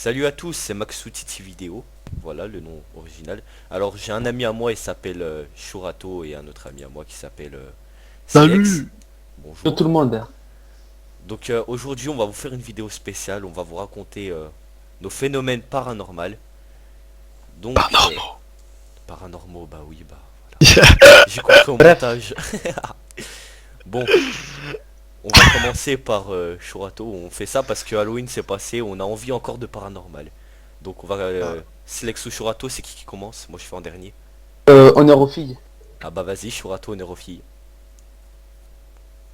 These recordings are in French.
Salut à tous, c'est Maxou Titi Vidéo. Voilà le nom original. Alors j'ai un ami à moi, il s'appelle Shurato et un autre ami à moi qui s'appelle Slex. Salut! Yo tout Bonjour. le monde. Donc aujourd'hui on va vous faire une vidéo spéciale. On va vous raconter nos phénomènes paranormaux. Donc Paranormaux. paranormaux, bah oui, bah voilà. J'ai compris au Bref, montage. Bon, on va commencer par Shurato. On fait ça parce que Halloween s'est passé. On a envie encore de paranormal. Donc on va Slex ou Shurato, c'est qui commence? Moi je fais en dernier. honneur aux filles. Ah bah vas-y, Shurato, Nerofi.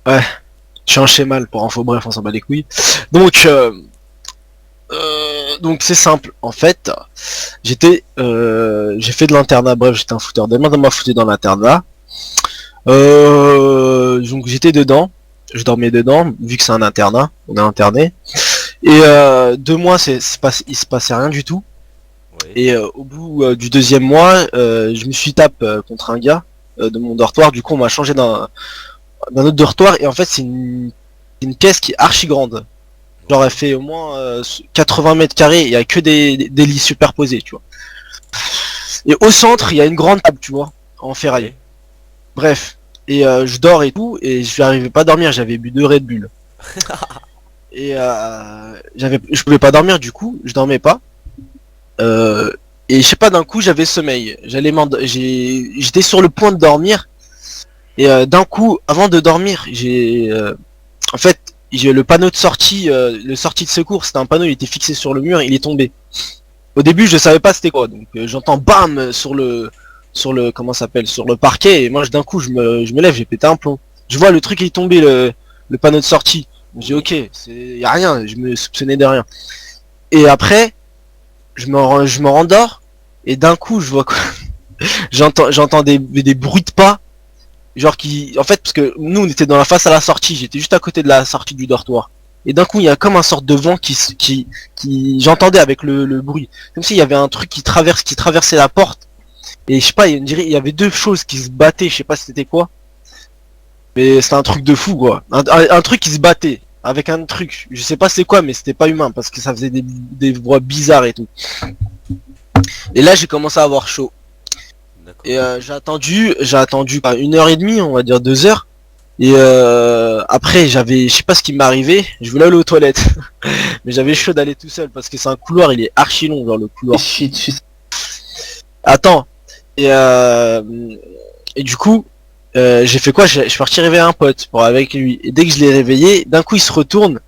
Ouais, je suis un schéma pour info, bref, on s'en bat les couilles. Donc, donc c'est simple. En fait, j'ai fait de l'internat. Bref, j'étais un fouteur de merde, on m'a foutu dans l'internat. Donc j'étais dedans, je dormais dedans, vu que c'est un internat, on est interné. Et 2 mois, il se passait rien du tout. Ouais. Et au bout du deuxième mois, je me suis tapé contre un gars de mon dortoir. Du coup, on m'a changé d'un autre dortoir. Et en fait, c'est une caisse qui est archi grande. Genre elle Ouais. fait au moins 80 mètres carrés, il y a que des lits superposés, tu vois. Et au centre, il y a une grande table, tu vois, en ferraille. Ouais. Bref. Et je dors et tout, et je n'arrivais pas à dormir, j'avais bu 2 Red Bull. Et je pouvais pas dormir, du coup, je dormais pas. Euh, et je sais pas, d'un coup, j'avais sommeil. J'étais sur le point de dormir, et d'un coup, avant de dormir, en fait, j'ai le panneau de sortie, le sortie de secours, c'était un panneau, il était fixé sur le mur, il est tombé. Au début, je savais pas c'était quoi, donc j'entends bam comment ça s'appelle, sur le parquet, et moi d'un coup, je me lève, j'ai pété un plomb. Je vois le truc est tombé, le panneau de sortie. J'ai Oui. ok, y a rien, je me soupçonnais de rien. Et après, je me rendors, et d'un coup, je vois quoi, j'entends des bruits de pas, genre qui, en fait, parce que nous, on était dans la face à la sortie, j'étais juste à côté de la sortie du dortoir. Et d'un coup, il y a comme un sorte de vent qui j'entendais avec le bruit. Comme s'il y avait un truc qui traversait la porte. Et je sais pas, on dirait, il y avait deux choses qui se battaient, je sais pas c'était quoi. Mais c'était un truc de fou, quoi. Un truc qui se battait. Avec un truc. Je sais pas c'est quoi, mais c'était pas humain, parce que ça faisait des voix bizarres et tout. Et là, j'ai commencé à avoir chaud. Et D'accord. j'ai attendu pas 1 heure et demie, on va dire 2 heures. Et après, je sais pas ce qui m'est arrivé, je voulais aller aux toilettes. Mais j'avais Ouais. chaud d'aller tout seul parce que c'est un couloir, il est archi long, genre le couloir. Shit, shit. Attends. Et, euh, et du coup, j'ai fait quoi? Je suis parti réveiller un pote pour avec lui. Et dès que je l'ai réveillé, d'un coup il se retourne.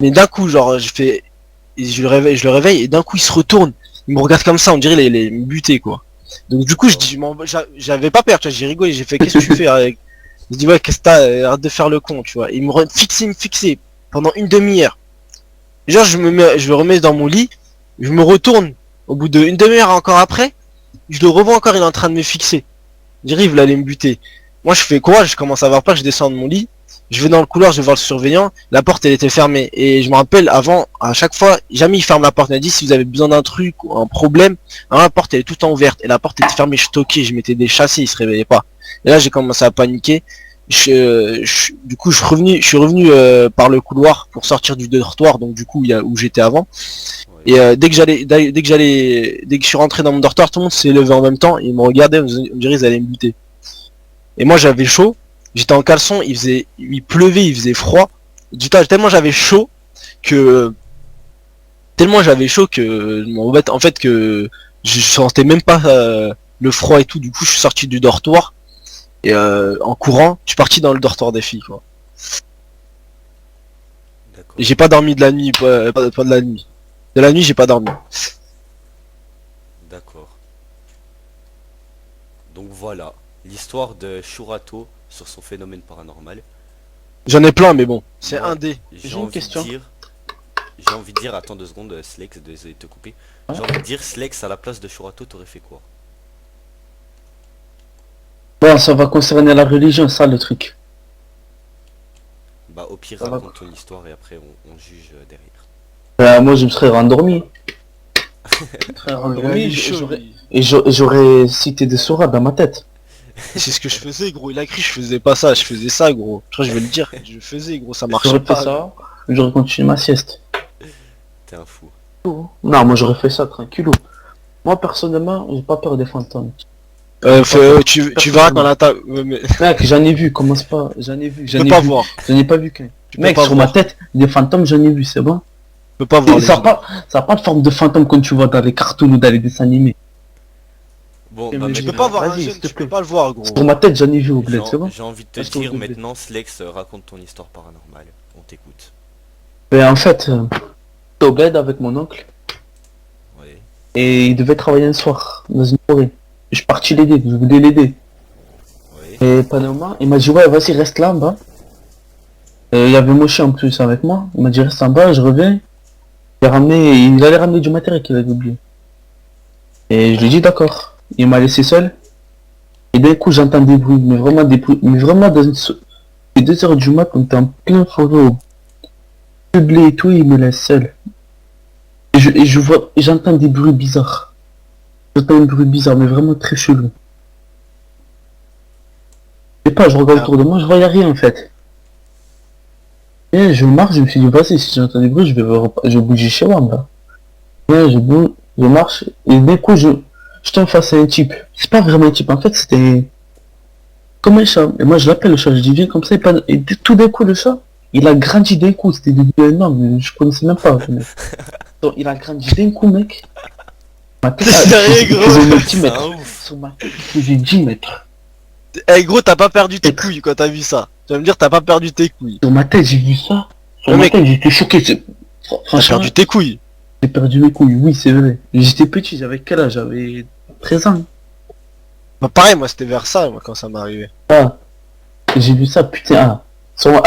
Mais d'un coup, genre, je le réveille et d'un coup il se retourne. Il me regarde comme ça, on dirait il est buté quoi. Donc du coup, D'accord. j'avais pas peur, tu vois, j'ai rigolé, j'ai fait qu'est-ce que tu fais avec. Il dit ouais, qu'est-ce que t'as, arrête de faire le con, tu vois. Et il me fixait pendant une demi-heure. Genre, je me remets dans mon lit, je me retourne. Au bout d'une demi-heure encore après, je le revois encore, il est en train de me fixer. J'arrive, il allait me buter. Moi, je fais quoi? Je commence à avoir peur, je descends de mon lit. Je vais dans le couloir, je vais voir le surveillant. La porte, elle était fermée. Et je me rappelle, avant, à chaque fois, jamais il ferme la porte. Il m'a dit, si vous avez besoin d'un truc ou un problème, alors la porte, elle est tout le temps ouverte. Et la porte était fermée, je toquais, je m'étais déchassé, il se réveillait pas. Et là, j'ai commencé à paniquer. Du coup, je suis revenu par le couloir pour sortir du dortoir, donc du coup, où j'étais avant. Ouais. Et dès que je suis rentré dans mon dortoir, tout le monde s'est levé en même temps. Et ils me regardaient, on dirait qu'ils allaient me buter. Et moi j'avais chaud, j'étais en caleçon, il pleuvait, il faisait froid. Tellement j'avais chaud que en fait que je sentais même pas le froid et tout. Du coup je suis sorti du dortoir et en courant, je suis parti dans le dortoir des filles quoi. Et D'accord. j'ai pas dormi de la nuit, pas de la nuit. De la nuit j'ai pas dormi. D'accord. Donc voilà l'histoire de Shurato sur son phénomène paranormal. J'en ai plein mais bon, c'est un Moi, dé. j'ai J'ai une envie de question. dire, j'ai envie de dire, attends 2 secondes, Slex, désolé de te couper. Ouais. J'ai envie de dire, Slex à la place de Shurato, t'aurais fait quoi? Bon, ça va concerner la religion, ça le truc. Bah au pire Ça va. raconte ton histoire et après on juge derrière. Moi, je me serais rendormi. Je me serais Lui, rendormi il est chaud, lui. et j'aurais cité des sourates dans ma tête. C'est ce que je faisais, gros. Il a cru, je faisais pas ça. Je faisais ça, gros. Je crois que je vais le dire. Je faisais, gros. Ça marchait J'aurais fait pas. ça, j'aurais continué ma sieste. T'es un fou. Non, moi j'aurais fait ça tranquillou. Moi personnellement, j'ai pas peur des fantômes. Tu verras quand la table... mais Mec, j'en ai vu, commence pas. J'en ai vu, tu j'en peux ai pas vu. voir. J'en ai pas vu qu'un. Tu peux Mec, pas sur ma voir. tête, des fantômes, j'en ai vu, c'est bon. Tu peux pas voir Et les ça a gens. pas, ça a pas de forme de fantôme comme tu vois dans les cartoons ou dans les dessins animés. Bon, Mais bah je Tu peux maintenant, pas voir un Vas-y, jeune, s'il te tu peux plaît. pas le voir, gros. Sur ma tête, j'en ai vu au bled, c'est bon. j'ai envie de te Parce qu'on dire te maintenant, Slex, raconte ton histoire paranormale. On t'écoute. Mais en fait, j'étais au bled avec mon oncle Ouais. et il devait travailler un soir dans une forêt. Je suis parti l'aider, je voulais l'aider. Ouais. Et pendant il m'a dit ouais, vas-y, reste là en bas. Et il y avait Moshi en plus avec moi. Il m'a dit reste en bas, je reviens. Il allait ramener du matériel qu'il avait oublié. Et je lui ai dit d'accord. Il m'a laissé seul. Et d'un coup j'entends des bruits, mais vraiment des bruits, mais vraiment dans une... Et 2 heures du mat, on était en plein forêt au blé et tout, il me laisse seul. Et je vois, et j'entends des bruits bizarres. J'entends un bruit bizarre, mais vraiment très chelou. Je sais pas, je regarde autour de moi, je voyais rien en fait. Et je marche, je me suis dit, vas-y, si j'entends des bruits, je vais bouger chez moi, là. Ouais, je bouge, je marche, et d'un coup, je tombe face à un type. C'est pas vraiment un type, en fait, c'était comme un chat. Et moi, je l'appelle le chat, je dis, viens comme ça, tout d'un coup, le chat, il a grandi d'un coup, c'était devenu énorme, je connaissais même pas, le mec. Donc, il a grandi d'un coup, mec. Ma tête, T'es sérieux, il gros? faisait 10 C'est un mètres. ouf. Sur ma tête, il faisait 10 mètres. Eh gros, t'as pas perdu tes couilles quand t'as vu ça. Tu vas me dire t'as pas perdu tes couilles. Sur ma tête, j'ai vu ça. Sur Le ma mec- tête, j'étais choqué. T'as Franchement, perdu tes couilles. j'ai perdu mes couilles, oui, c'est vrai. J'étais petit, j'avais quel âge? J'avais 13 ans. Bah pareil, moi c'était vers ça, moi, quand ça m'est arrivé. Ah, j'ai vu ça, putain,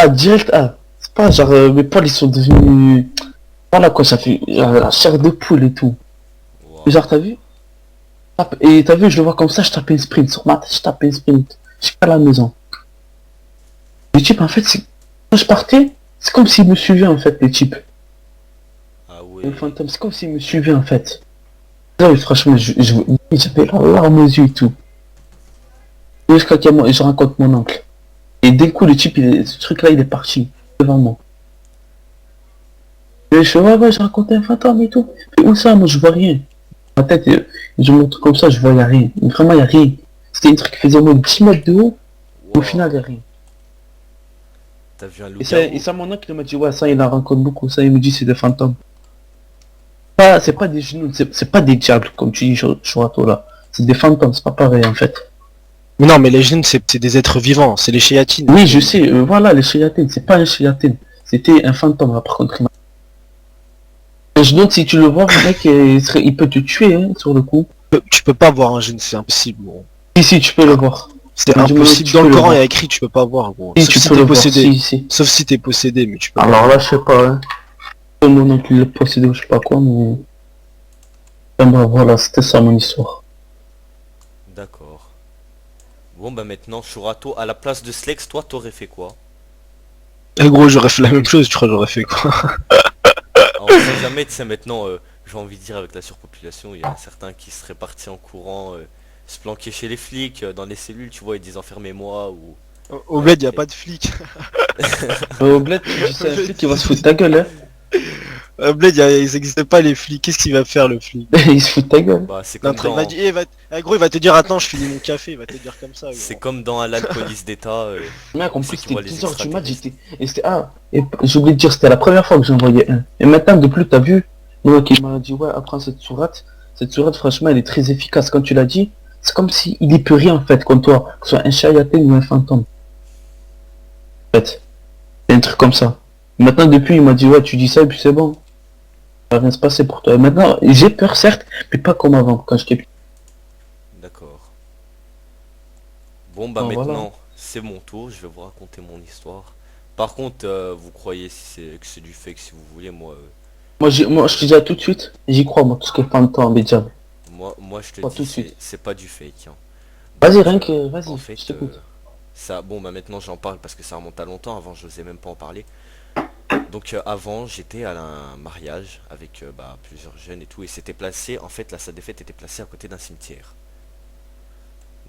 direct, c'est pas genre, mes poils, ils sont devenus, voilà quoi, ça fait, la chair de poule et tout. Wow. Et genre, t'as vu? Et t'as vu, je le vois comme ça, je tapais un sprint, sur ma tête, je tapais un sprint. Je suis pas à la maison. Les types, en fait, quand je partais, c'est comme s'ils me suivaient, en fait, les types. Ah ouais. Le fantôme, c'est comme s'ils me suivaient, en fait. Là, franchement, j'avais la larme aux yeux et tout. Jusqu'à qu'il y a je rencontre mon oncle. Et d'un coup, le type, ce truc-là, il est parti devant moi. Et je fais, ouais, j'ai rencontré un fantôme et tout. Et où ça? Moi, je vois rien. Ma tête, je montre comme ça, je voyais rien. Mais vraiment, il n'y a rien. C'était un truc qui faisait au moins 10 mètres de haut. Au Wow. final, il n'y a rien. T'as vu un Et loup-garou? ça, mon oncle, il m'a dit, ouais, ça, il en rencontre beaucoup. Ça, il me dit, c'est des fantômes. C'est pas des genoux, c'est pas des diables, comme tu dis, Chorato, là. C'est des fantômes, c'est pas pareil, en fait. Mais non, mais les jeunes c'est des êtres vivants, c'est les chéatines. Oui, je sais, voilà, les Shayatines, c'est pas un Shayatine. C'était un fantôme, là, par contre. Je note, si tu le vois, le mec, il peut te tuer, hein, sur le coup. Tu peux pas voir un jeune, c'est impossible, gros. Si, tu peux le voir. C'est Mais du moment impossible. que tu Dans peux le le Coran, il y voir. a écrit tu peux pas voir, gros. Si, Sauf tu si peux t'es le voir, possédé. si. Sauf si t'es possédé, mais tu peux pas. Alors là, je sais pas, hein. Mon oncle, il est possédé ou je sais pas quoi, mais... Enfin, bah, voilà, c'était ça, mon histoire. D'accord. Bon bah maintenant, Chourato, à la place de Slex, toi t'aurais fait quoi? Eh gros, j'aurais fait la même chose, tu crois j'aurais fait quoi? Alors, on sait jamais, tu sais, maintenant, j'ai envie de dire, avec la surpopulation, il y a certains qui seraient partis en courant, se planquer chez les flics, dans les cellules, tu vois, ils disent enfermez-moi, ou... Au bled, y a pas de flics. Au bled, tu dis ça, un flic, il va se foutre ta gueule, hein. Au bled, ils existent pas les flics. Qu'est-ce qu'il va faire le flic? Il se fout de ta gueule. Bah, c'est Non, comme il va dans... dire, gros, il va te dire attends, je finis mon café, il va te dire comme ça. Gros. C'est comme dans la police d'État, Mec, en C'est plus, qui c'était voit les 10 heures du mat, extraterrestres. et c'était, et j'ai oublié de dire, c'était la première fois que j'en voyais un. Et maintenant, de plus, t'as vu, moi qui m'a dit, ouais, apprends cette sourate, franchement, elle est très efficace, quand tu l'as dit, c'est comme si il y peut rien, en fait, comme toi, que ce soit un chayatin ou un fantôme. En fait, c'est un truc comme ça. Maintenant, depuis, il m'a dit, ouais, tu dis ça, et puis c'est bon. Ça va rien se passer pour toi. Et maintenant, j'ai peur, certes, mais pas comme avant, quand j'étais petit. D'accord. Bon bah Ah, maintenant, voilà. c'est mon tour, je vais vous raconter mon histoire. Par contre, vous croyez que c'est du fake si vous voulez, Moi, je te dis à tout de suite, j'y crois, moi, tout ce qui est fantôme, les diables. moi je te Pas tout dis, de suite. c'est pas du fake, hein. Vas-y, Donc, rien que, vas-y, en fait, je t'écoute. ça, bon bah maintenant j'en parle parce que ça remonte à longtemps, avant je n'osais même pas en parler. Donc avant j'étais à un mariage avec plusieurs jeunes et tout, et c'était placé, en fait la salle des fêtes était placée à côté d'un cimetière.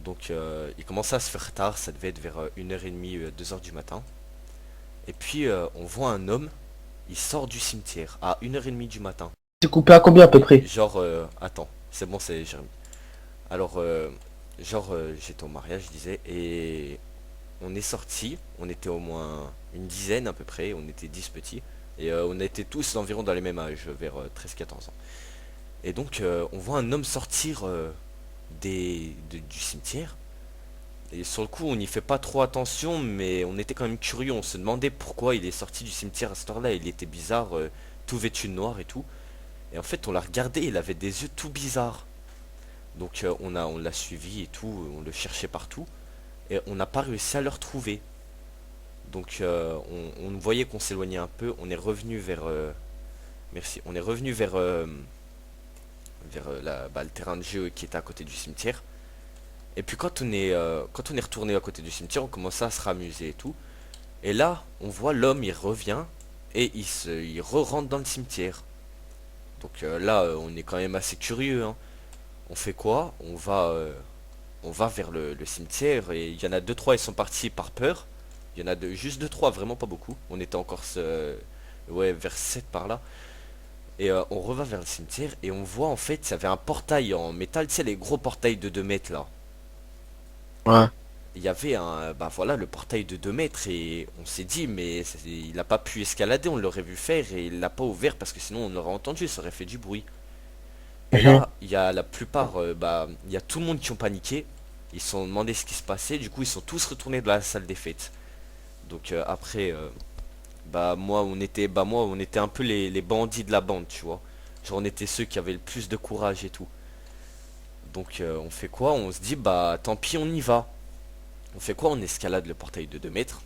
Donc il commençait à se faire tard, ça devait être vers 1h30, 2h du matin. Et puis on voit un homme, il sort du cimetière à 1h30 du matin. C'est coupé à combien à peu près? Genre, attends, c'est bon, c'est Jérémy. Alors, genre, j'étais au mariage, je disais, et on est sorti, on était au moins une dizaine à peu près, on était 10 petits, et on était tous environ dans les mêmes âges, vers 13-14 ans. Et donc, on voit un homme sortir du cimetière, et sur le coup, on n'y fait pas trop attention, mais on était quand même curieux, on se demandait pourquoi il est sorti du cimetière à cette heure-là, il était bizarre, tout vêtu de noir et tout. Et en fait, on l'a regardé, il avait des yeux tout bizarres. Donc on l'a suivi et tout, on le cherchait partout. Et on n'a pas réussi à le retrouver. Donc on voyait qu'on s'éloignait un peu. On est revenu vers... merci. On est revenu vers le terrain de jeu qui était à côté du cimetière. Et puis quand on est retourné à côté du cimetière, on commençait à se ramuser et tout. Et là, on voit l'homme, il revient et il re-rentre dans le cimetière. Donc là, on est quand même assez curieux, hein. On fait quoi? On va vers le cimetière et il y en a deux trois ils sont partis par peur. Il y en a juste deux trois, vraiment pas beaucoup. On était encore ouais, vers 7 par là. Et on reva vers le cimetière et on voit en fait, ça avait un portail en métal, tu sais les gros portails de 2 mètres là. Ouais. Il y avait bah voilà, le portail de 2 mètres et on s'est dit mais il n'a pas pu escalader, on l'aurait vu faire et il l'a pas ouvert parce que sinon on l'aurait entendu, ça aurait fait du bruit. Et Mhm. là, il y a la plupart, bah, il y a tout le monde qui ont paniqué. Ils se sont demandé ce qui se passait. Du coup, ils sont tous retournés dans la salle des fêtes. Donc après, moi, on était un peu les bandits de la bande, tu vois. Genre, on était ceux qui avaient le plus de courage et tout. Donc, on fait quoi? On se dit, bah, tant pis, on y va. On fait quoi? On escalade le portail de 2 mètres.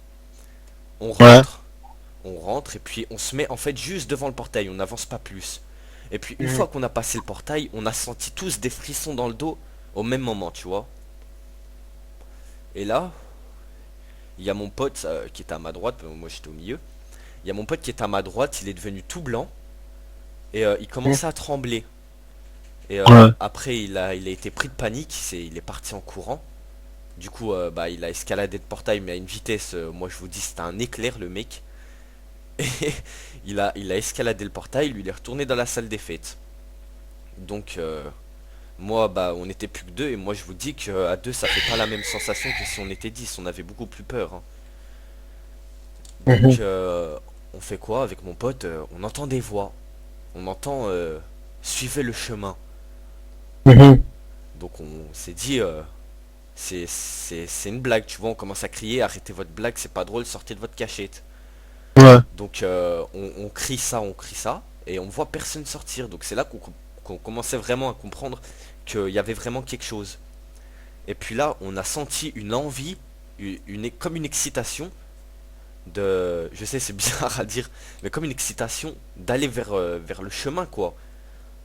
On Ouais. rentre. On rentre et puis on se met en fait juste devant le portail. On n'avance pas plus. Et puis, une Mhm. fois qu'on a passé le portail, on a senti tous des frissons dans le dos au même moment, tu vois. Et là, il y a mon pote qui était à ma droite, moi j'étais au milieu. Il y a mon pote qui était à ma droite, il est devenu tout blanc et il commençait à trembler. Et Ouais. après, il a été pris de panique, il est parti en courant. Du coup, bah, il a escaladé le portail, mais à une vitesse, moi je vous dis, c'était un éclair le mec. Et il a escaladé le portail, lui il est retourné dans la salle des fêtes. Donc, moi, bah, on était plus que deux et moi je vous dis qu'à deux, ça fait pas la même sensation que si on était 10, on avait beaucoup plus peur, hein. Donc, Mhm. on fait quoi avec mon pote? On entend des voix. On entend suivez le chemin. Mhm. Donc, on s'est dit c'est une blague, tu vois. On commence à crier arrêtez votre blague, c'est pas drôle, sortez de votre cachette. Ouais. Donc, on crie ça, on crie ça. Et on voit personne sortir. Donc, c'est là qu'on commençait vraiment à comprendre qu'il y avait vraiment quelque chose. Et puis là, on a senti une envie, comme une excitation je sais c'est bizarre à dire, mais comme une excitation d'aller vers le chemin quoi.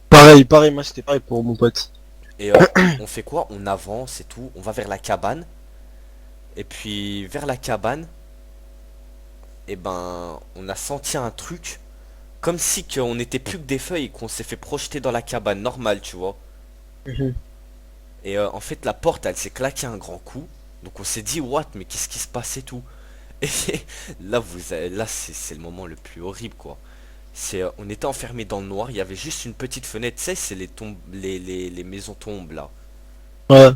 Pareil, pareil, moi c'était pareil pour mon pote. Et on fait quoi? On avance et tout, on va vers la cabane. Et puis vers la cabane, et ben on a senti un truc comme si qu'on n'était plus que des feuilles et qu'on s'est fait projeter dans la cabane normale, tu vois. Mhm. Et en fait la porte elle s'est claquée un grand coup. Donc on s'est dit what, mais qu'est-ce qui se passe et tout. Et là c'est le moment le plus horrible quoi. On était enfermé dans le noir, il y avait juste une petite fenêtre, tu sais, c'est les tombes, les maisons tombes là. Ouais.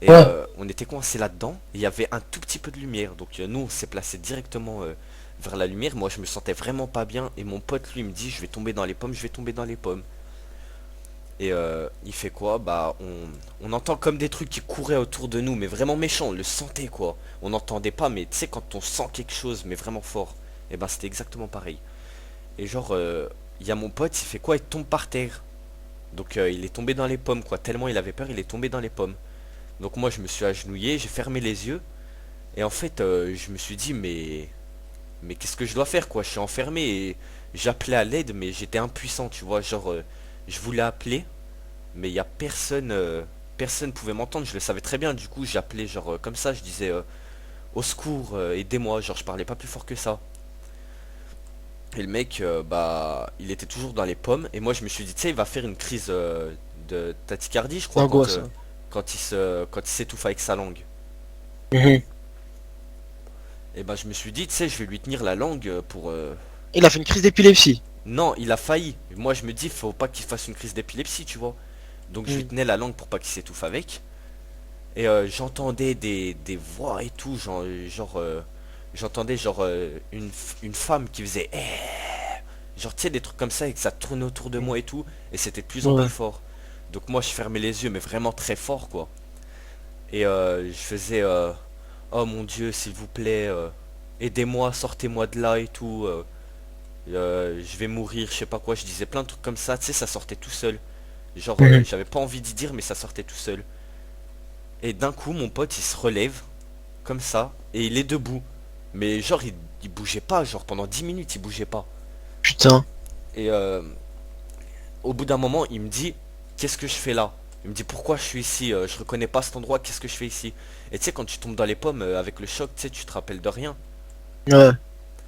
Et Ouais. on était coincé là-dedans, et il y avait un tout petit peu de lumière, donc nous on s'est placé directement vers la lumière. Moi je me sentais vraiment pas bien, et mon pote lui me dit je vais tomber dans les pommes, je vais tomber dans les pommes. Et il fait quoi? Bah on entend comme des trucs qui couraient autour de nous, mais vraiment méchant, on le sentait quoi. On n'entendait pas, mais tu sais quand on sent quelque chose, mais vraiment fort, et ben c'était exactement pareil. Et genre, il y a mon pote, il fait quoi? Il tombe par terre. Donc il est tombé dans les pommes, quoi. Tellement il avait peur, il est tombé dans les pommes. Donc moi, je me suis agenouillé, j'ai fermé les yeux. Et en fait, je me suis dit, mais qu'est-ce que je dois faire, quoi? Je suis enfermé et j'appelais à l'aide, mais j'étais impuissant, tu vois. Genre, je voulais appeler, mais il y a personne, personne pouvait m'entendre. Je le savais très bien. Du coup, j'appelais, genre, comme ça, je disais, au secours, aidez-moi. Genre, je parlais pas plus fort que ça. Et le mec, bah, il était toujours dans les pommes. Et moi, je me suis dit, tu sais, il va faire une crise de tachycardie, je crois, D'angoisse, hein. quand il s'étouffe avec sa langue. Mhm. Et bah, je me suis dit, tu sais, je vais lui tenir la langue pour. Il a fait une crise d'épilepsie. Non, il a failli. Moi, je me dis, faut pas qu'il fasse une crise d'épilepsie, tu vois. Donc, je lui Mm. tenais la langue pour pas qu'il s'étouffe avec. Et j'entendais des voix et tout, j'entendais une femme qui faisait genre tu sais des trucs comme ça et que ça tournait autour de moi et tout, et c'était de plus en plus Ouais. fort. Donc moi je fermais les yeux mais vraiment très fort quoi. Et je faisais oh mon Dieu s'il vous plaît, aidez-moi, sortez-moi de là et tout, je vais mourir, je sais pas quoi, je disais plein de trucs comme ça, tu sais ça sortait tout seul. Genre Mhm. j'avais pas envie d'y dire mais ça sortait tout seul. Et d'un coup, mon pote, il se relève, comme ça, et il est debout. Mais genre, il bougeait pas, genre pendant 10 minutes, il bougeait pas. Putain. Et au bout d'un moment, il me dit, qu'est-ce que je fais là? Il me dit, pourquoi je suis ici? Je reconnais pas cet endroit, qu'est-ce que je fais ici? Et tu sais, quand tu tombes dans les pommes, avec le choc, tu sais, tu te rappelles de rien. Ouais.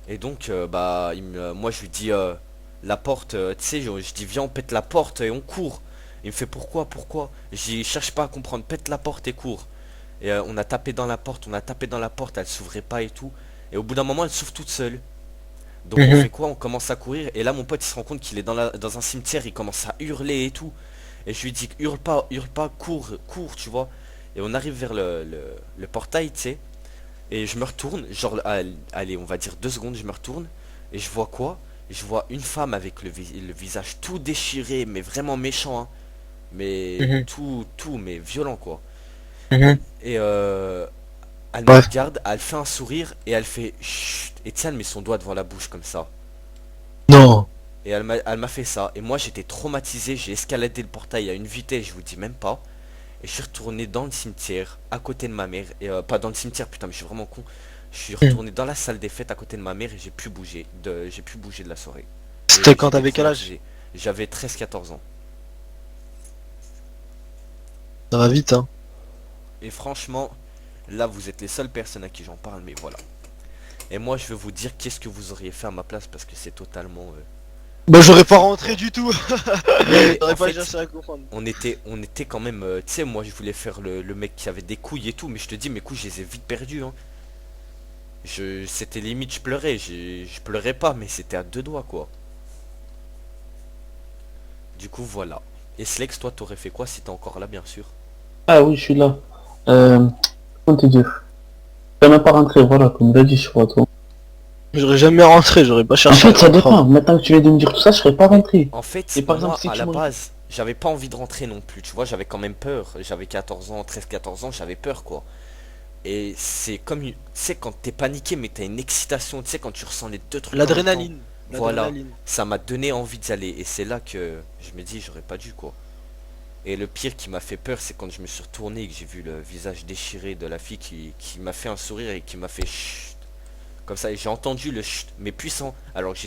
Et donc, bah, moi, je lui dis, la porte, tu sais, je dis, viens, on pète la porte et on court. Il me fait, pourquoi? J'y cherche pas à comprendre, pète la porte et cours. Et on a tapé dans la porte, elle s'ouvrait pas et tout. Et au bout d'un moment, elle s'ouvre toute seule. Donc on Mhm. fait quoi? On commence à courir. Et là, mon pote, il se rend compte qu'il est dans un cimetière. Il commence à hurler et tout. Et je lui dis, hurle pas, cours, cours, tu vois. Et on arrive vers le portail, tu sais. Et je me retourne, genre, allez, on va dire 2 secondes, je me retourne. Et je vois quoi? Je vois une femme avec le visage tout déchiré, mais vraiment méchant, hein. Mais Mhm. tout, mais violent, quoi. Mhm. Et elle me Ouais. regarde, elle fait un sourire et elle fait chut. Et tiens, elle met son doigt devant la bouche comme ça. Non. Et elle m'a fait ça. Et moi j'étais traumatisé, j'ai escaladé le portail à une vitesse, je vous dis même pas. Et je suis retourné dans le cimetière, à côté de ma mère. Et pas dans le cimetière, putain, mais je suis vraiment con. Je suis Mhm. retourné dans la salle des fêtes à côté de ma mère et j'ai pu bouger de la soirée. C'était Et quand j'étais t'avais quel âge? traumatisé. J'avais 13 14 ans. Ça va vite, hein. Et franchement, là vous êtes les seules personnes à qui j'en parle, mais voilà. Et moi je vais vous dire qu'est-ce que vous auriez fait à ma place parce que c'est totalement Bah j'aurais pas fou rentré quoi. du tout. Ouais mais J'aurais en pas fait cherché à comprendre. on était quand même, tu sais moi je voulais faire le mec qui avait des couilles et tout, mais je te dis mes couilles je les ai vite perdues hein. C'était limite je pleurais, je pleurais pas mais c'était à 2 doigts quoi. Du coup voilà. Et Slex, toi t'aurais fait quoi si t'es encore là bien sûr? Ah oui, je suis là. Comment te dire? Je vais même pas rentrer, voilà, comme il a dit, je crois, toi. J'aurais jamais rentré, j'aurais pas En cherché à fait, ça comprendre. dépend. Maintenant que tu viens de me dire tout ça, je serais pas Mais rentré. en fait Et par exemple, moi si à tu la me... base j'avais pas envie de rentrer non plus, tu vois, j'avais quand même peur. J'avais 14 ans, 13 14 ans, j'avais peur quoi. Et c'est comme, tu sais, quand t'es paniqué, mais t'as une excitation, tu sais, quand tu ressens les deux trucs en même temps. L'adrénaline. Voilà, L'adrénaline. ça m'a donné envie d'y aller. Et c'est là que je me dis, j'aurais pas dû, quoi. Et le pire qui m'a fait peur, c'est quand je me suis retourné et que j'ai vu le visage déchiré de la fille qui m'a fait un sourire et qui m'a fait chut. Comme ça, et j'ai entendu le chut, mais puissant. Alors que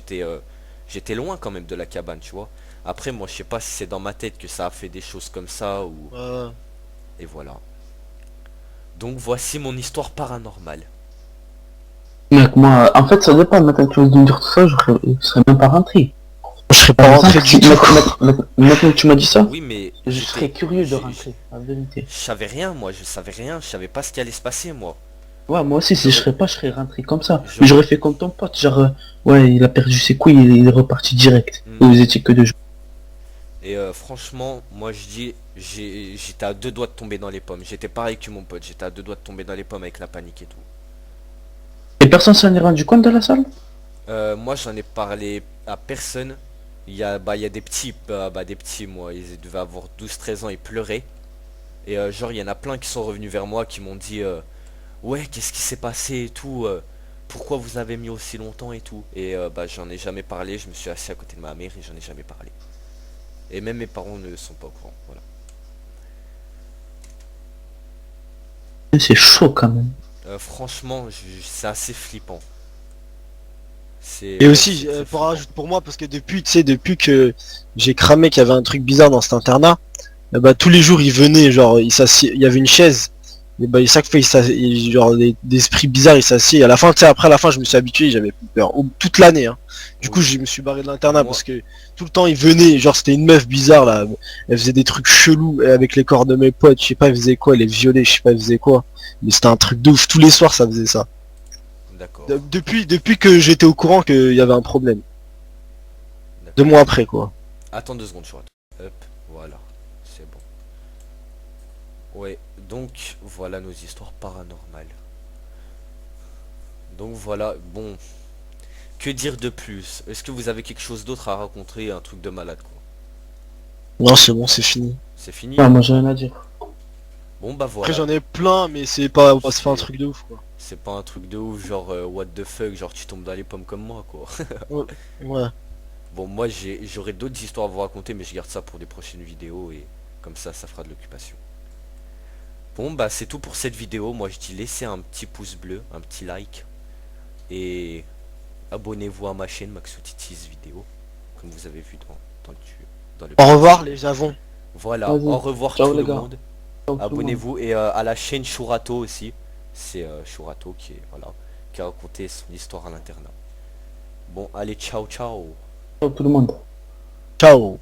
j'étais loin quand même de la cabane, tu vois. Après, moi, je sais pas si c'est dans ma tête que ça a fait des choses comme ça ou... Ouais. Et voilà. Donc voici mon histoire paranormale. Mec, moi, en fait, ça dépend. Maintenant que tu viens de me dire tout ça, je serais même pas rentré. Je serais Par pas rentré exemple, du si, tout. maintenant que tu m'as dit ça, Oui, mais je serais curieux de j'ai- rentrer, la vérité. je savais rien, moi, je savais rien, je savais pas ce qui allait se passer, moi. Ouais, moi aussi, si je J'aurais, serais pas, je serais rentré comme ça. Mais j'aurais, j'aurais fait comme ton pote, genre, ouais, il a perdu ses couilles, il est reparti direct. hmm. Vous étiez que deux jours. Et franchement, moi je dis, j'étais à 2 doigts de tomber dans les pommes. J'étais pareil que mon pote, j'étais à 2 doigts de tomber dans les pommes avec la panique et tout. Et personne s'en est rendu compte de la salle? Moi j'en ai parlé à personne. Il y a des petits, des petits, moi, ils devaient avoir 12 13 ans, ils pleuraient. Et genre, il y en a plein qui sont revenus vers moi, qui m'ont dit, ouais, qu'est-ce qui s'est passé et tout, pourquoi vous avez mis aussi longtemps et tout. Et j'en ai jamais parlé, je me suis assis à côté de ma mère et j'en ai jamais parlé. Et même mes parents ne sont pas au courant, voilà. C'est chaud quand même. Franchement, c'est assez flippant. Et Ouais, aussi, c'est très pour flippant. rajouter pour moi, parce que depuis, tu sais, depuis que j'ai cramé qu'il y avait un truc bizarre dans cet internat, bah tous les jours il venait, genre, il y avait une chaise, et bah chaque fois, genre, des esprits bizarres, il s'assied. À la fin, tu sais, après à la fin, je me suis habitué, j'avais plus peur. Toute l'année, hein. Du coup, Oui. je me suis barré de l'internat Moi, parce que tout le temps il venait, genre c'était une meuf bizarre là, elle faisait des trucs chelous avec les corps de mes potes, je sais pas, elle faisait quoi, elle les violait, je sais pas, elle faisait quoi. Mais c'était un truc de ouf, tous les soirs ça faisait ça. d'accord, Depuis que j'étais au courant qu'il y avait un problème. 2 mois après, quoi. Attends 2 secondes, Shurato. Hop, voilà, c'est bon. Ouais, donc voilà nos histoires paranormales. Donc voilà, bon, que dire de plus? Est-ce que vous avez quelque chose d'autre à raconter, un truc de malade quoi? Non, c'est bon, c'est fini. C'est fini? Ouais, moi j'ai rien à dire. Bon bah Après, voilà. j'en ai plein, mais c'est pas un C'est truc de ouf, quoi. c'est pas un truc de ouf, genre what the fuck, genre tu tombes dans les pommes comme moi quoi. Ouais. Ouais. Bon moi j'aurais d'autres histoires à vous raconter mais je garde ça pour des prochaines vidéos et comme ça fera de l'occupation. Bon bah c'est tout pour cette vidéo, moi je dis laissez un petit pouce bleu, un petit like et abonnez-vous à ma chaîne Maxoutitis vidéo comme vous avez vu dans le Au petit revoir, résumé. les avons. Voilà, Vas-y. au revoir Ciao, tout les le gars. monde. Ciao, tout le monde. Abonnez-vous et à la chaîne Shurato aussi. C'est Shurato qui est voilà, qui a raconté son histoire à l'internat. Bon, allez, ciao ciao. Ciao tout le monde. Ciao.